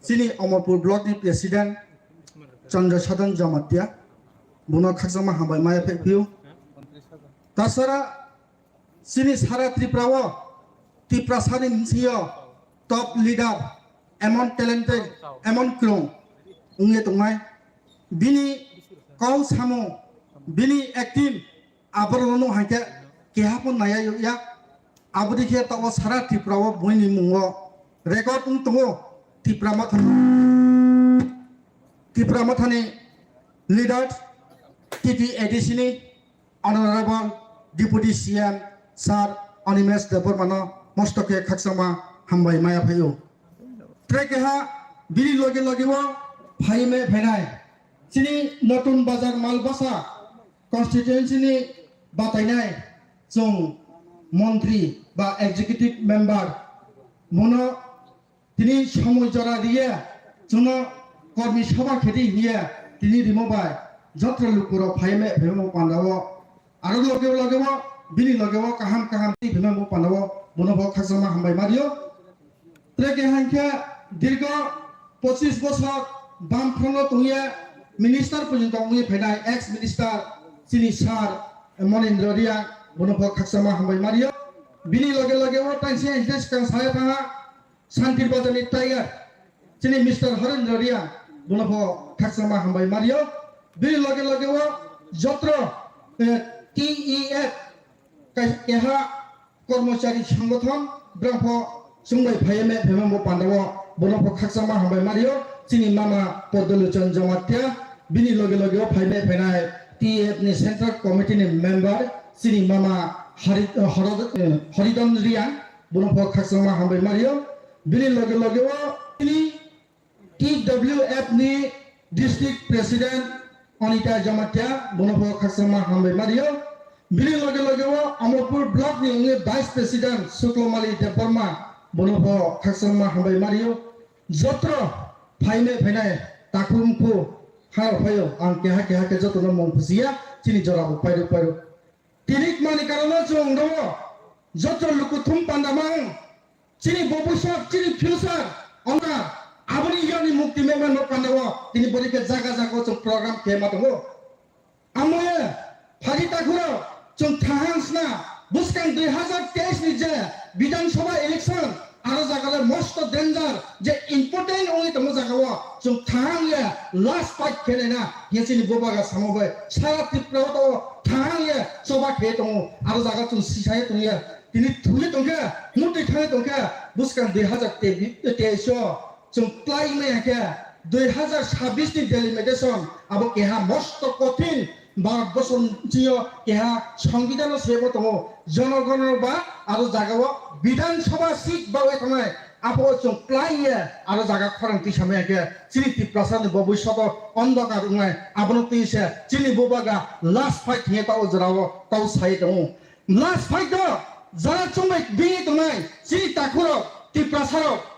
sini Omorpur Block ni Presiden Chandra Sadan Jamatia buno khaksama hambai maya phepiu tasara sini sara Tripura sani nsio top leader emon talented emon klong unge tongmai bini kau samo bini active abrono hake kehapon naya ya abudi khe tawo sara Tripura boini mungo record tongo Tripura mathani leaders TT Edisini Honorable Deputy CM Sir Animes Debormano Mostoke Kaksama Hambai Maya Payo Trekeha Bili Loge Logewo Paime Penai Sini Notun Bazar Malbasa Constituency ni Batainai Song Montri ba Executive Member Mono Tini Shamu Jara Dia Juno Kormi Shaba Khedi Hia Tini Rimobai Jotra Lukuro Paime Pemo Pandawo Aro Logewo Bini Logewo Kaham Pemo Pandawo Bonobo Kaksama Hambai Mario Treke Hanka Dirgo 25 বছর বামফ্রন্ট তুইয়া minister পর্যন্ত উনি ফেনাই x minister সিনি সার মনেন্দ্র রিয়া বনফ খাকসামা হামবাই মারিও বিনি লগে ও টাইসে ইন্টারেস কাং সায়া থাঙা শান্তির বাজারনি টাইগার সিনি মিস্টার হরেন্দ্র রিয়া বনফ খাকসামা হামবাই মারিও বিনি লগে ও যত্র টিইএফ কেহা কর্মচারী সংগঠন ব্রহ্ম Sungai Payame Pemamo Pandawa Bonopo Kaksama Hambai Mario Sini Mama Podoluchan Jamatia Bini Loge Payame Penai TF ni Central Committee ni member Sini Mama Haridon Rian Bonopo Kaksama Hambai Mario Bini Loge Sini TWF ni District President Anita Jamatia Bonopo Kaksama Hambai Mario Bini Loge Amorpur Block ni Vice President Suklomali Deparma Bonobo Kaksama Hambai Mario Jotro Paime Penai Takumpu Hao Payo Anke Hake Jotro Mompusia Chini Jorabo Pairo Tinik Mani Karolo Jongdo Jotro Lukutum Pandamang Chini Bobusha Chini Fuser Onga Abani Yoni Mukti Member no Pandawa Tini Borike Zaga program Kematongo Amoye Pagita Jong Tahansna Buskan 2023 ni je Bidan Sabha election Aro jagale most danger je important only tomo jagawo jong thang ye last fight khele na yesini bobaga samobai sara Tripura to thang ye soba khe tomo aro jaga chung sisai tong ye tini thule tongke muti thale tongke buskan 2023 jong play me ke 2026 ni delimitation abo keha most কঠিন ভারতবর্ষন জিও কেহা সংবিধান সেবো তমো জনগণের বা আরো জাগাও বিধানসভা seat বাও এখানে আপো চং প্লাইয়ে আরো জাগা খরান্তি সামনে চিনি Tripura ভবিষ্যৎ অন্ধকার উনায় আবনো তিসে চিনি বোবাগা লাস্ট ফাইট হে তাও জরাও তাও সাই দম লাস্ট ফাইট দ যারা চমে বিনি তনাই চিনি তাকুরো Tripura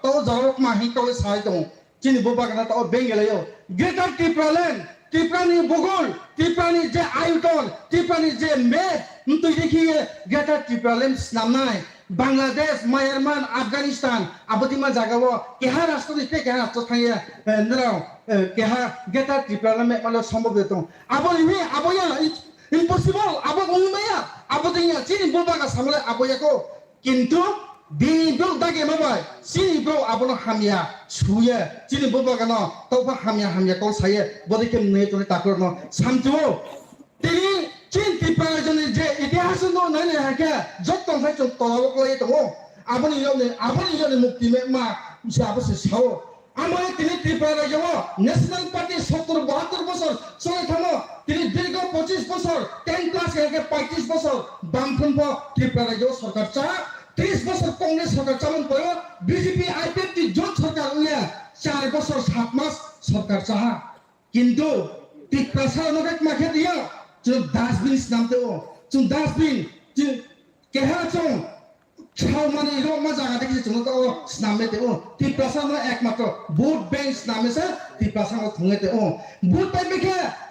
তাও জরাও মাহি তাও সাই দম চিনি বোবাগা তাও বেঙ্গেলায়ো greater Tripura land Tripura ni Bogol, Tripura ni je Ayutthaya, Tripura ni je Med, untuk dikhiye Greater Tripura Land namnai Bangladesh, Myanmar, Afghanistan, abadima jagawo keha rashtra ni keha rashtra thaiye nrao keha Greater Tripura Land malo সম্ভব detong aboya impossible ungmaya abodinya chini bobaga samole aboyako kintu Bini bro dage mabai sini bro abono hamia suye chini bobaga no toba hamia ko saye bodike ne to takor no samjo tini chin Tripura jone je itihas no nane hake jottong sai chong tolok lay to aboni yone mukti me ma siapa se sao amai tini Tripura jawo national party 70-72 বছর চলে থামো তিনি দীর্ঘ 25 বছর 10 class থেকে 35 বছর বামফ্রন্ট Tripura jawo সরকার চা 30 বছর কংগ্রেস সরকার চালন করে বিজেপি আইপিএফটি জোট সরকার উনিয়া 4 বছর 7 মাস সরকার চাহা কিন্তু Tripura নগেক মাখে দিয়া চুন ডাস্টবিন নামতে ও চুন ডাস্টবিন চুন কেহা চুন ছাও মানে রো মজা জায়গা দেখি চুন তো নামতে ও Tripura ন একমাত্র ভোট ব্যাংক নামেছে Tripura থুঙেতে ও ভোট পাইবে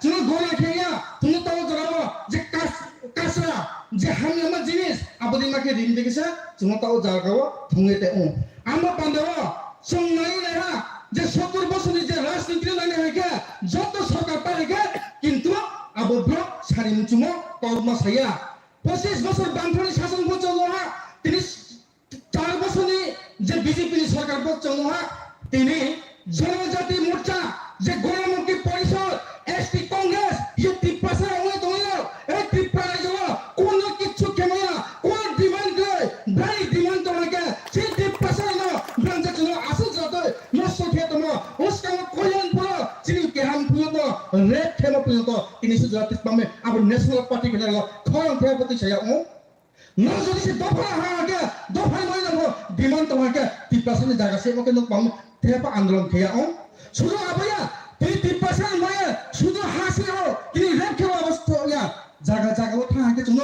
চুন গোলা খেয়া তুমি তো জরাবো যে কাসরা যে হামিয়ামা জিনিস abodimake rin dekisa chungotao jagao thungete amo pandawo sungnai leha যে 70 বছরের যে রাজনীতি লাইনে হয়ে যত সরকার পারে কিন্তু আবদ্ধ সারিমচুম কর্ম সাইয়া 25 বছর বামফ্রন্ট শাসন বচলহা তিনি 4 বছরনি যে বিজেপি সরকার বচলহা তিনি জনজাতি মোর্চা যে গণমুক্তি পরিষদ এসটি কংগ্রেস যে ত্রিপ্রাসা ওই দলীয় এই ত্রিপ্রা রাজ্য কোন কিছু কেময়া কোন ডিমান্ড করে ব্রাই ডিমান্ড তোমাকে সেই ত্রিপ্রাসা না ব্রাঞ্চে চলো আসল যাতে নষ্ট খেয়ে তোমরা ওসকাম কল্যাণ পুরো চিনি কেহাম পুরো রেড খেমা পুরো তিনি সুজাতি পামে আবার ন্যাশনাল পার্টি কে লাগা খরং খেয়া প্রতি ছায়া ও না যদি সে দফা হাগে দফা নয় না ডিমান্ড তোমাকে ত্রিপ্রাসানি জায়গা সে ওকে পাম থেপা আন্দোলন খেয়া ও শুধু আবয়া তিনি ত্রিপ্রাসা নয় শুধু হাসি ও তিনি রেড খেয়া অবস্থা জায়গা জায়গাও থাকাকে জন্য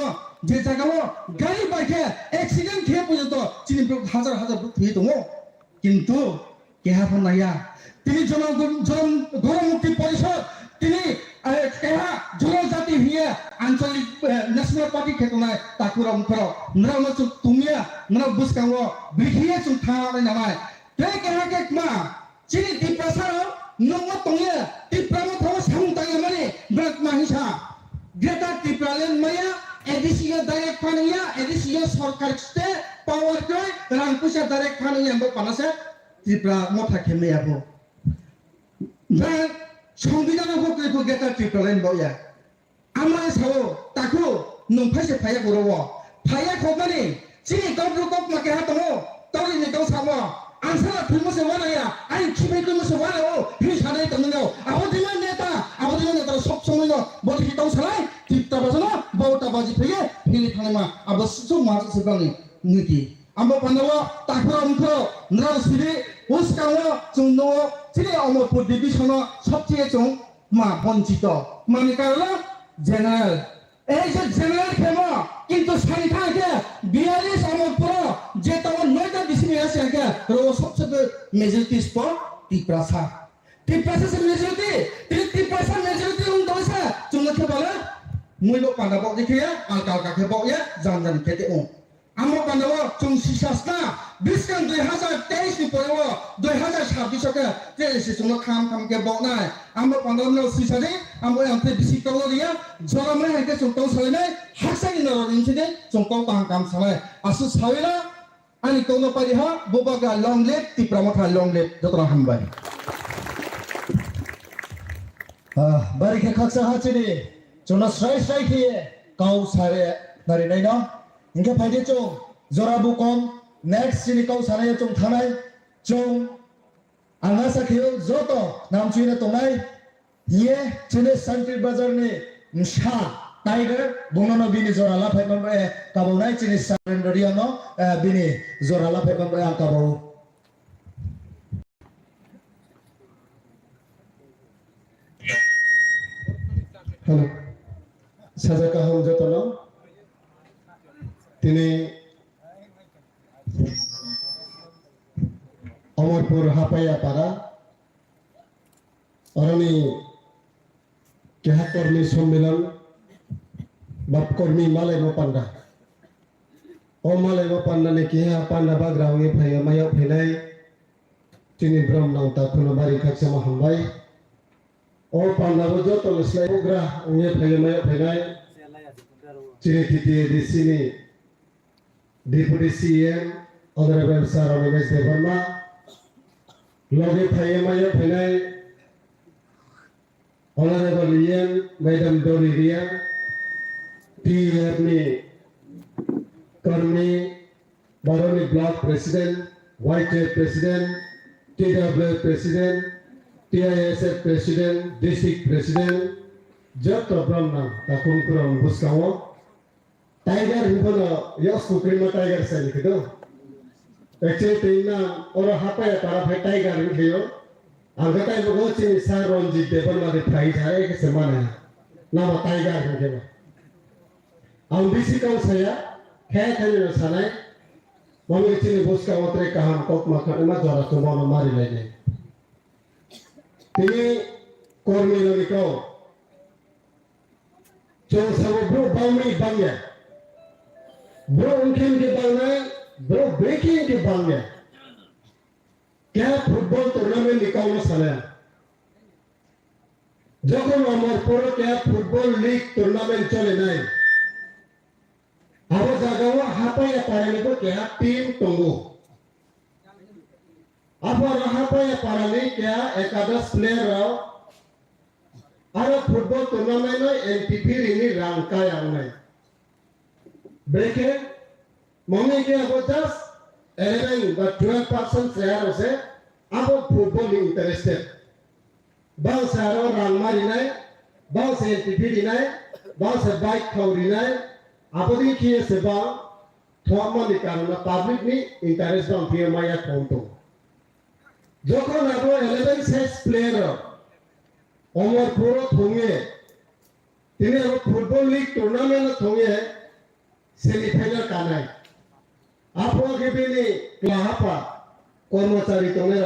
যে জায়গাও গাড়ি বাইকে অ্যাক্সিডেন্ট খেয়ে পর্যন্ত চিনি হাজার হাজার থুয়ে দङ কিন্তু কেহা নাইয়া তিনি গণমুক্তি পরিষদ তিনি কেহা জনজাতি হিয়ে আঞ্চলিক ন্যাশনাল পার্টি খেতনায় তাকুরা মুখর নরানো চুক তুমিয়া নরা বুসকাঙ্গ বিখিয়ে চুক থানাय নামাय তে কেহা কে মা চিনি ত্রিপ্রাসা নঙ্গ তঙে ত্রিপ্রাম থাও সামতাय মানে ব্রাক মাহিসা গ্রেটার ত্রিপ্রালেন মায়া এডিসিও ডাইরেক্ট ফানিয়া এডিসিও সরকার স্টে পাওয়ার কয় রাংপুসা ডাইরেক্ট ফানিয়া বো পানাসে ত্রিপ্রা মথা খেমেয়াবো না সংবিধান হকরিখौ গ্রেটার ত্রিপ্রালেন বয়া আমাय सावो ताखौ नंफायसे फाया गरव फाया खबनानि चिनि गावब्रु गाव माके हा दङ तरिनि गाव सावो आंसाला फिल्मसे वानाया आइ खिफैखौ मोसो वानाओ हि सानै दङो आबदिमा नेता सब समय बदि गाव सालाय टिपटा बाजनो बावटा बाजि फैयो फिनि थानायमा आबो सुसु माजो सगानि नीति आमो पानावा ताखरा मुखो नरसिरि उस्काओ जोंनो चिनि अमरपुर डिभिजन सबसे जों मा बंचित माने कारण জেনারেল এই যে জেনারেল খেমো কিন্তু সারি থাকে 42 অমরপুর যে তো 9টা ডিসিমি আছে আগে রো সবচেয়ে মেজরিটি স্পট ত্রিপ্রাসা से मेजरिटी ত্রিপ্রাসা মেজরিটি উন দইছে চুমকে বলে মুইলো পান্ডাবক দেখিয়া আলকাল কাকে বকে জানজান খেতে ও আমো পান্ডাব চুম সিসাসনা 20 2023 नि পরেও 2026 কে যে এসে চুম খাম কে বকনাय আমো পান্ডাব নো সিসাদে আমো এমতে বিসি কলরিয়া জরামে হেকে চুমতাও সাইনাय হাসানি নর ইনসিডেন্ট চুমতাও কাম সালাय আসু সাইনা আনি কোনো পারিহা बोबागा लंग लेट ত্রিপ্রামথা लंग लेट जतरा हामबाय bari ke khaksa hachini chona strai khiye kau sare nari nai no inge phaide chong jorabu kom next chini kau sare chong thanai chong anga sakhiyo joto nam chuina tongnai ye chine santri bazar ni sha tiger bonono bini jorala phaimam kabonai chini sarendria no bini jorala phaimam akabo hello সাজাকা হল যতন তিনি অমরপুর হাপাইয়া পাড়া অরণি কেহা কর্মী সম্মেলন বাপকর্মী মালাই পান্ডা ও মালাই পান্ডানে কেহা পান্ডা বাগ্রা হয়ে ফাইয়া মায়া ফেলাই তিনি ব্রহ্ম তাকুনো বাড়ি খাচ্ছে মহাম্বাই ও পান্ডাবো যত লসলাই উগ্রা উনি ফাইমায় ফাইনাই চিনি থিতি ডিসিনি deputy CM honourable sir Ramesh Debbarma লগে ফাইমায় ফাইনাই অনারেবল ইএম ম্যাডাম ডোরি রিয়া টিএফনি কর্মী বারোনি block president white president TW president TISF President, District President, Jatto Brahma, Takumpuram Buskawa, Tiger Hipona, Yosku Prima Tiger Sally Kido. Actually, Tina or a Hapa Parafai Tiger in Hio, and the time of watching Saron Jit Deborah the Pride, I Semana, now a Tiger in Hio. On this account, Cat and Sanai, one which in Buskawa Trekahan Kokmaka, Mazara tomorrow Marilene. তিনি কর্মী ললিত চৌ সাবো bro বাউনি Bangla bro উনখিন কে Bangla bro breaking কে বাংলা क्या football tournament निकालना साले যখন আমার পরে क्या फुटबल लीग टूर्नामेंट चले नहीं अब जागाव हापाया पारानिबो क्या टीम तंगो अब हापाया पारानि क्या 11 प्लेयर आरो फुटबल टूर्नामेंट एनटीपी रिनि रंकाय आंनाय बेखे मम्मी के अब जस्ट 11 বা 12% प्लेयर আছে अब फुटबल इंटरेस्टेड बांसे आरो रां मारिनाय बांसे एनटीपी रिनाय बांसे बाइक खावरिनाय आबोदि किए सेबा थोमानि कारणा पाब्लिक नि इंटरेस्ट बां फिर माया थोंतो যখন আবো 11 6 প্লেয়ার অমর পুরো থঙে তিনি আবো ফুটবল লীগ টুর্নামেন্ট থঙে সেমিফাইনাল কানাই আপো গেবিনি ক্লাহাপা কর্মচারী তনের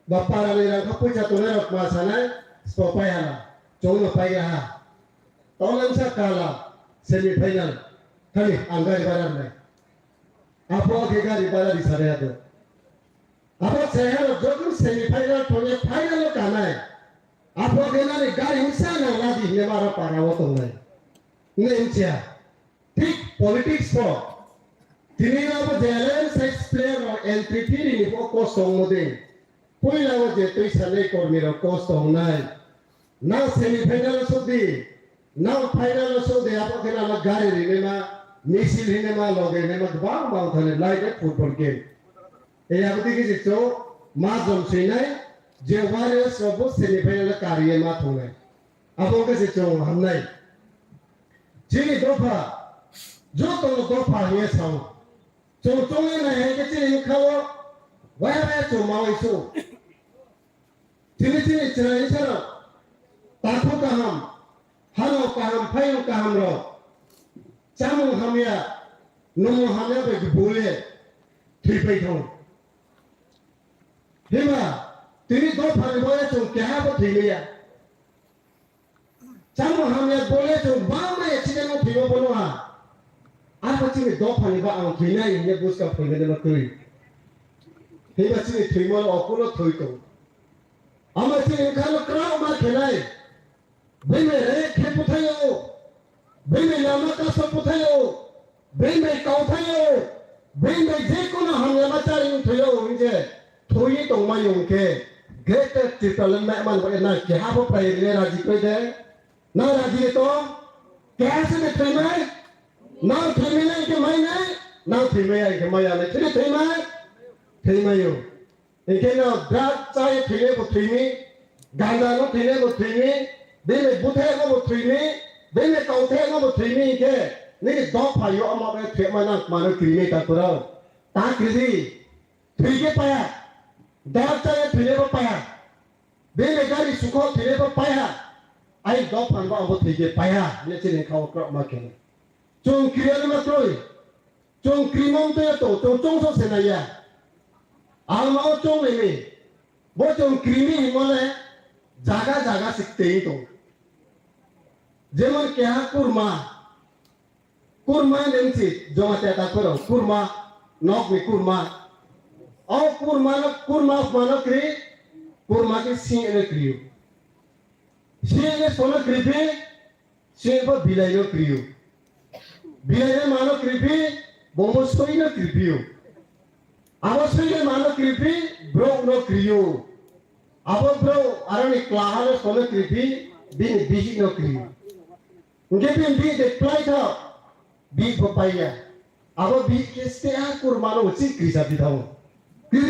বাপারানি রাখা পয়সা তনের মাসানাই স্পপায়ালা চৌন পাইয়া তলেনসা কালা सेमीफाइनल खाली अंगारी बारा नहीं आपो के गारी बारा दिसारे आदो आपो शहर जोगुन सेमीफाइनल थोने फाइनल काना है आपो के नारे गारी उसा ना लादी ने मारा पारावो तो नहीं नेंचिया ठीक पॉलिटिक्स को तिनी ना वो जेलेन सेक्स प्लेयर और एंट्री फी नि को कोस्ट होंगे पुइला वो जे तो इसाले कोर्मीरो कोस्ट होना है ना सेमीफाइनल सुधी now final so de apo kena ma gari rine ma misil rine ma loge ne ma bang bang thane like a football game e abdi ki jicho ma jom sinai je warriors sobo semifinal kariye ma thone apo ke jicho hamnai jini dofa jo to dofa ye sao jo tong na he ke jini khawo wa ba jo ma wai so jini chrai sara ta ko ka ham Halo kaham, payo kaham ro. Camu hamya, nomo hamya be bole, tripai thong. Hima, tini do phane boya chong kya bo thiliya. Camu hamya bole chong ba ma accident no thibo bolo ha. Apa chini do phane ba ang thina ye bus ka phane de ma koi. Hima chini thimo okulo thoi to. Ama chini khalo krao ma khelai. बेमे रेखे पुथायो बेमे लामाका सब पुथायो बेमे काउथायो बेमे जेकोनो हमया माचारि थयो इंजे थोई तंगमायो के gate टिटल Memon बना के हाबो प्राइले राजी कोइ दे ना राजी तो कैसे में थैमै ना थैमै नै के मै नै ना थैमै ai के मै आले थैमायो एके न ड्रग चाहे थैले को थैमी गांजा नो थैले को थैमी बेले बुथे को बुथ्रीनी बेले काउथे को बुथ्रीनी के नहीं दो फायो अमाबे थेमना मानो क्रीमी का पुरो ता क्रीजी थ्रीके पाया दार चाहे थ्रीले को पाया बेले गाड़ी सुखो थ्रीले को पाया आई दो फानबा अबो थ्रीके पाया ये चिने खाओ क्रॉप मार्केट चों क्रियल में त्रोई चों क्रीमों तो चों सो सेनाया आलमाओ चों में वो चों क्रीमी हिमालय जागा जागा सिकते ही तो जेमन क्या कुरमा नेंसी जो मत आता करो कुरमा नॉक में कुरमा और कुरमा मानो क्री कुरमा के सीन ने क्रियो सीन ने सोना क्रिपी सीन पर बिलाइनो क्रियो बिलाइनो मानो क्रिपी बोमो सोई न क्रिपियो आवश्यक ने मानो क्रिपी ब्रो नो क्रियो अब ब्रो अरे क्लाहले सोने क्रिपी दिन बिजी नो क्रियो उनके भी दे प्लाई था बी पपाया अब बी किसके कुरमानो उसी क्रिसा भी था वो क्री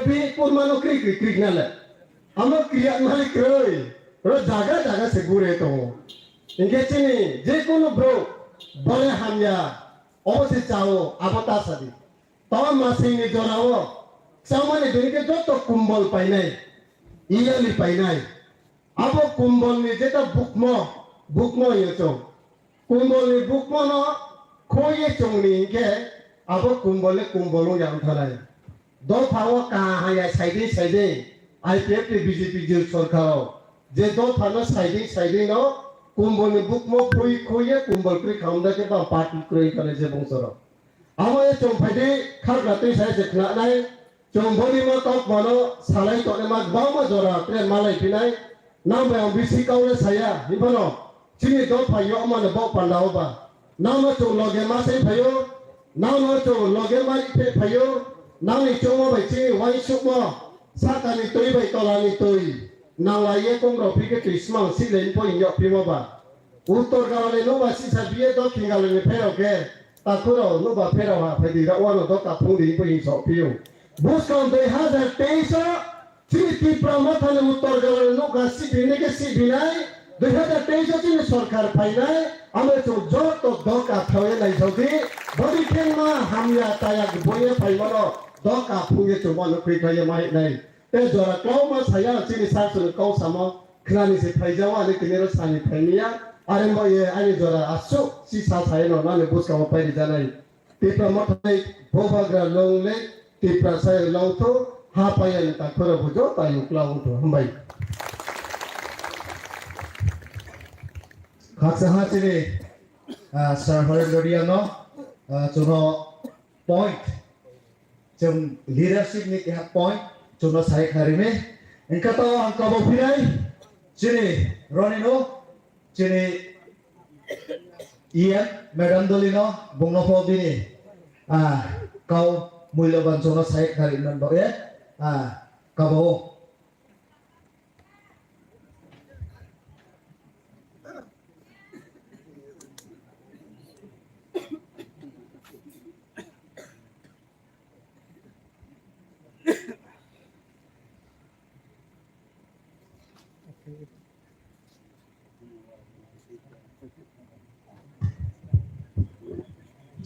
भी कुरमानो क्री नाले हम क्रिया नाले क्रोई रो जागा से गुरे तो इनके चीनी जे कोनो ब्रो बड़े हमया ओसे चाओ अब तासादी तो मासिंग जोराओ सामान्य दुनिया के जो तो कुंबल पाइने इयाली पाइने अब कुंबल में जेता बुकमो ये चों कुंबल में बुकमो ना खोये चोंगनी के अब कुंबलों yang थालाय दो फावो कहाँ या साइडिं आईपीएफ के बीजेपी जो सरकार जे दो फानो साइडिं नो कुंबल में बुकमो खोये कुंबल क्री खामदा के बा पार्टी क्री करे जे बंसरो अब ये चों फाइदे खार लाते साय जे खना नाय Jom bodi ma tok mano salai tok ne ma bawa ma jora tre malai pinai nam ba bisi kau le saya hibano sini do payo ma ne bawa pandau ba nam ma jom loge ma sai payo nam ma jom loge ma ite payo nam ni jom ma bai chi wai suk ma saka ni toi bai tola ni toi nang la ye kong ro pi ke krismang si len po inyo pi ma ba utor ga le no ba si sa bie do kinga le pe ro ke ta ko ro no ba pe ro ha pe di ra wa no do ka phung di po in so pi yo Buskan 2023 Citi Pramatan Uttar Galan Nuka Sibine ke Sibinai 2023 Cini Sarkar Painai Ame tu jor to doka thawe nai jodi Bodi kengma hamya tayak boye paimano doka phunge tu mano kri kaya mai nai Te jora kau ma saya cini sasun kau sama Klani se phaijawa ne kinero sani phainia Are mo ye ani jora asu si sa saya no nane buskan mo pai janai Te Pramatan Bobagra Longle Tipra saya lauto hapa yang tak kira bujo tayu lauto hambai. Khaksa ini sarhari loriano jono point jom leadership ni kah point jono saya hari ni engkau tahu angka bopinai sini Ronino sini Ian Medandolino Bungnopo bini kau mulaban jono saya hari nan bo ya kabo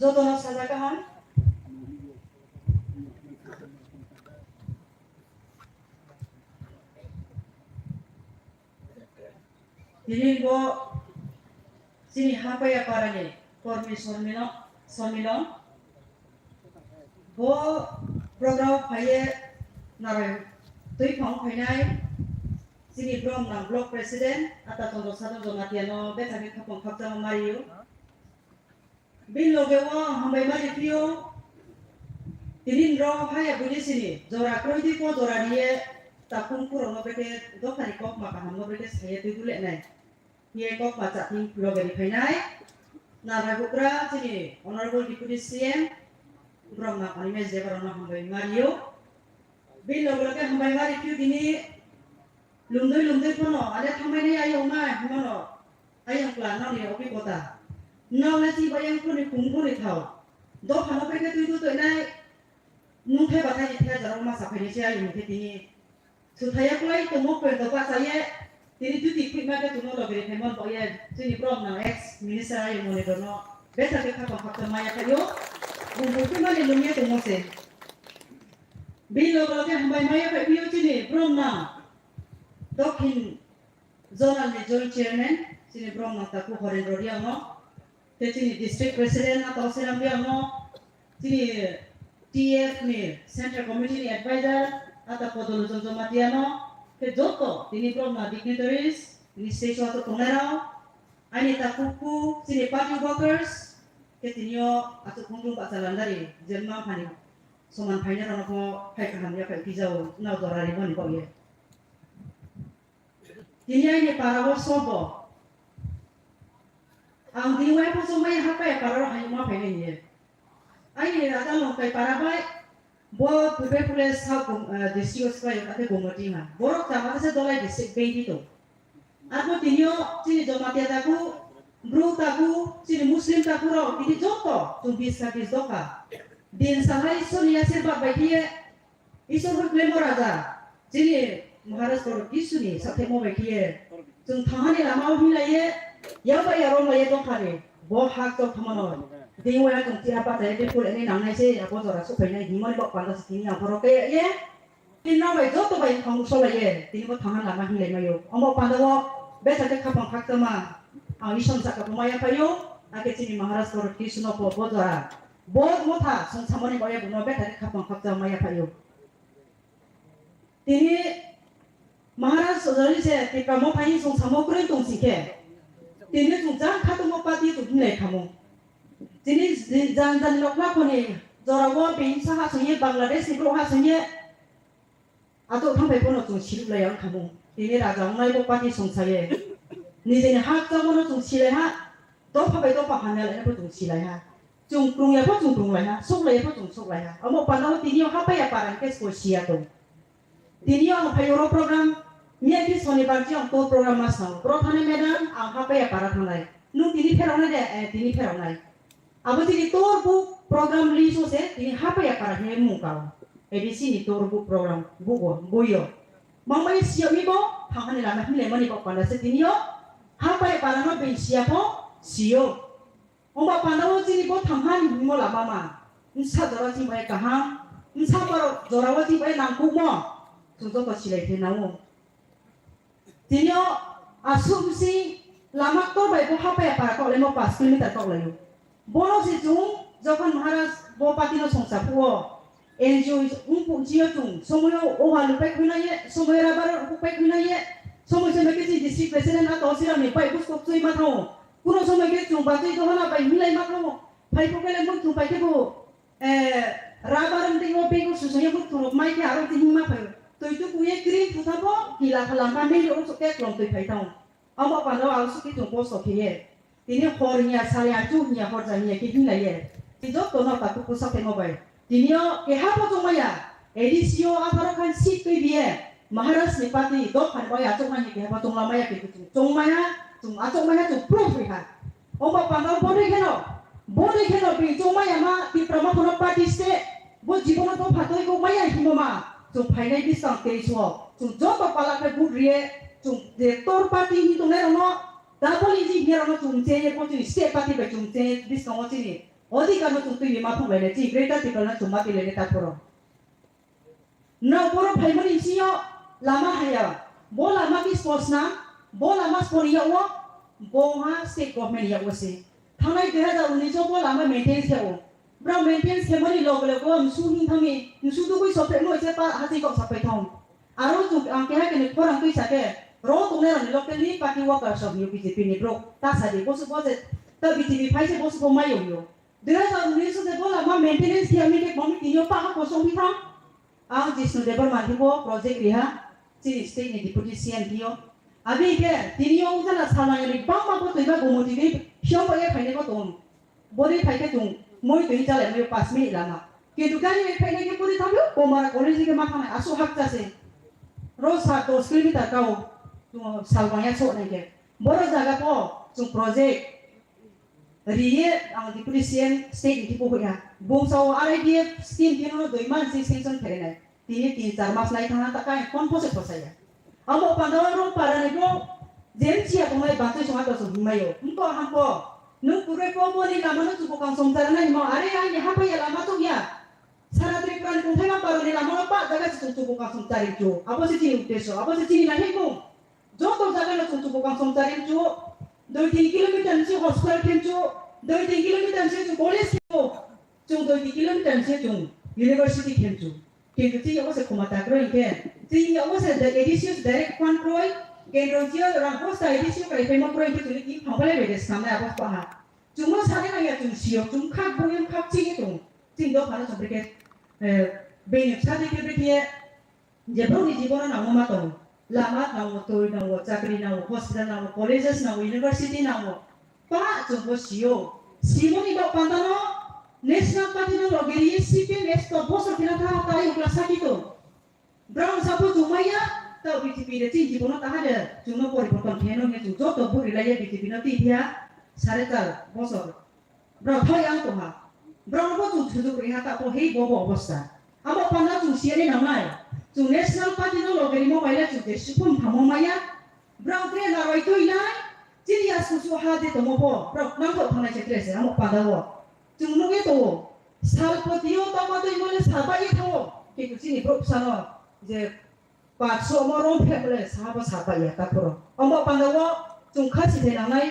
Jodoh saja Ini go sini apa ya parane kormi sonmino go program paye narai tui phang phainai sini brom nang block president ata tondo sado jonatiano betani khapong khapta mariu bin logewa hambai mari pio tinin ro phaya buli sini jora kroidi ko jora nie takung puro no beke dokari kok maka hamno beke saya tu dule nai Ye kok baca tim blogger phainai na ragukra sini honorable deputy CM brom na pani mes je barona hambai mario bin logoke hambai mari piu dini lumdoi pono ada thamai nei ayo ma himono ayang plan na ni opi kota no na si bayang kuni kungku ni thau do phano pe ke tu tu nai nu phe bathai ni the jarong ma sa phai ni se ayo ni dini su thaya klai to mo pe do pa saye Tini tuti quick market to know the payment for ye sini prom na ex minister ayo mo ni dono beta ke khapa khapa maya kayo bumbu ke mali lumye to mo se bilo lo ke hambai maya ka biyo sini prom na dokin zonal ni joint chairman sini prom na taku horen rodia no te sini district president na tausiram dia no sini TF ni central committee ni advisor ata podolo jonjo matiano ke joto tini prom na dignitaries ini stage waktu pengarau ani takuku sini party workers ke tinio atau kunjung pak jalan dari jerman pani soman paine rono ko pai kahan ya pai kijau na dorari boni ko ye tini ini para sobo ang diwa po so may hapa ya para ay mo paine ye ai ni rata lo kai para bai Bo pube pule sa district square ate gomati ma borok ta mata se dolai district beidi to ako tinyo sini jomatia taku bro taku sini muslim taku ro ini joto tumbis kabis doka din sahai sonia serba baidie isor klemo raja sini maharas kor isuni sathe mo baidie tung thani lama hilaye ya ba ya ro laye dokare bo hak to thamano Tinggal yang siapa saya pun ini nangai sih aku suara supaya gimana kok pantas sini aku roke ya ini nama itu tuh bayi kamu soalnya ya ini mau tangan lama hilai mayo omong pantas kok beta ke kapang hak tema ison sak kapumaya payo akhir sini maharas korupsi suno po boda bod mota song samoni kaya buno beta ke kapang hak tema ya payo ini maharas jadi saya ketika mau payi song samo keren tong sike ini song jangan kata mau pati itu nilai kamu Jadi jangan lokma kone Zorawo bangsa hasilnya Bangladesh ni bro hasilnya atau sampai pun untuk sirup layang kamu ini raja mengenai bupati sungsaya ni jadi hak kamu untuk silai ha toh sampai toh pahannya lagi pun untuk silai ha jungkrung ya pun jungkrung lah ha sok laya pun sok laya amo pandau tini apa ya parang kes posia tu tini ang payoro program Mia di Sony Barji ang to program masang pro thane medan ang apa ya para thonai nu tini pherona de tini pherona abo tini tor bu program liso se tini apa ya para he mukau edisi ni tor bu program bugo boyo mamai siami bo thangani lama hile mani ko panda se tini yo apa ya para no ben siapo sio omba panda wo tini bo thangani mo lama ma nsa dora ti bai kaham nsa baro dora wo ti bai nangku mo tuto ko silai te nawo tini yo asumsi lama tor bai bo apa ya para ko le mo pas kilometer ko le bono si jung Jokan Maharaj bupati no songsa puo NGO umpu jio tung somoyo oha lupai kuna ye somoyo rabar lupai kuna ye somoyo somoyo kesi district president atau sila ni pai bus kop sui matau kuno somoyo kesi tung batu itu hana pai milai matau pai pokoknya lembut tung pai kebu rabar mending opi ku susunya bu turuk mai ke arah tinggi mapai tu itu kuye kiri pusabo gila kalampan ni untuk kek long tu pai tau amma pandau alsu ki tung pos oke ye ini hornya salia tuhnya horjanya kini ye Tidak kono tak pusat tengok baik. Dinyo kehapo tu maya. Edisio apa kan sit tu dia. Maharaj nipati dok kan boy acung maya kehapo tu maya gitu. Cung maya, acung maya tu proof ya. Omba pandau boleh keno pi cung maya ma di prama kono party ste. Bo jibono to phatoi ko maya himo ma. Cung phainai bisang teisuo. Cung joto pala kai budrie. Cung de tor party ni tu nerono. Double easy nerono cung cenye ko tu ste party ba cung cenye bisang o cini. 어디 가면 또 이마 풍매내지 그래다 티걸나 좀마 빌레네 따포로 나 보러 팔머니 지요 라마 하야 뭐 라마 기 스포츠나 뭐 라마 스포리야 워 보하 스테이트 거ቨ먼트야 워세 당나이 대하다 우니 저거 라마 메인테인스 해오 브라 메인테인스 해머니 로글고 무수히 당이 무수도 거기 서페 뭐 이제 빠 하지 거 서페 통 아로 좀 안게 하게네 코랑 또 사게 로 동네는 로컬리 파티 워커스 오브 BJP 니 브로 따사디 보스 보세 또 BJP 파이세 보스 보마요요 Dera unis se bola ma maintenance dia mi ke mami tinyo pa ko song bi tham ang jisnu debar mandi bo project riha si state ni deputy CM dio abi ke tinyo usana sana ni ba ma ko toiba go motivate shom ba ye phaine ko tom bori phai ke tung moi tei chale mi pas mi lama ke dukani me phaine ke puri tham ko mara college ke ma khana asu hak ta se ro sa to kilometer ka o tu salwanya so na ke boro jaga po tu project Riye ang deputy CM state di po ya. Bung saw RIDF scheme kino no 2 months extension kare tini 3-4 mas lai thana ta kai kon pose ya. Amo pandawa ro para ne ko jem chia ko mai batu songa to so himayo. Nko hampo nu pure ko mo ni lama no tupo kang somsara na mo are ya ha pa ya lama to ya. Sara tripran ko thema paro ni lama pa daga tupo kang somsari jo. Apo se chini uteso, apo se chini nahi ko. Jo to jaga no tupo kang somsari jo 2-3 kilometer से hospital खेचो 2-3 kilometre से जो college खेचो जो 2-3 kilometre से जो university खेचो किंतु ती यो से कोमाता क्रोई के ती यो से द एडिशियस डायरेक्ट फंड क्रोई केंद्रोजियो रांपोस एडिशियो करे फेमो क्रोई के तुली की फंबले बेदेस सामने आबो पहा जुमो साने ना या जुम सियो जुम खाक बोयम खाक चिगे तुम ती दो फाना चब्रिके बेनि सादे के बेटिए जेब्रोनि जीवन नामो मातो lama nawo toy nawo chakri nawo hospital nawo colleges nawo university nawo pa jumbo sio simoni ba pandano national party no logeri CPM esto boso kinata ta yung klasa kito brown sapo jumaya ta BJP de tin jibono ta hada jumo poriborton kheno nge ju joto buri laye BJP no ti dia saretal boso brown thoi ang to ha brown bo ju thuju riha ta ko hei bobo obostha amo panda ju siane namai tu national party no logeri mo baila tu desupun thamo maya brown tre na roi toi nai chiri asu ha de to mo bo brown nang ko thana chetre se amo pada wo tu no ge to sal potio to ma toi mole saba ye thawo ke ku chini bro sano je 500 mo rom pheble saba saba ye ta pro amo pada wo tu kha chi de na nai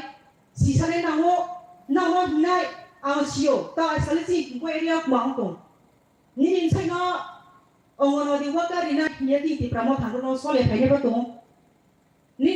si sane na wo na mo nai ang sio ta sale chi ko area mang to ni nin sai no ông nói đi qua cái này thì thì pramo thằng nó so le phải cái đó ni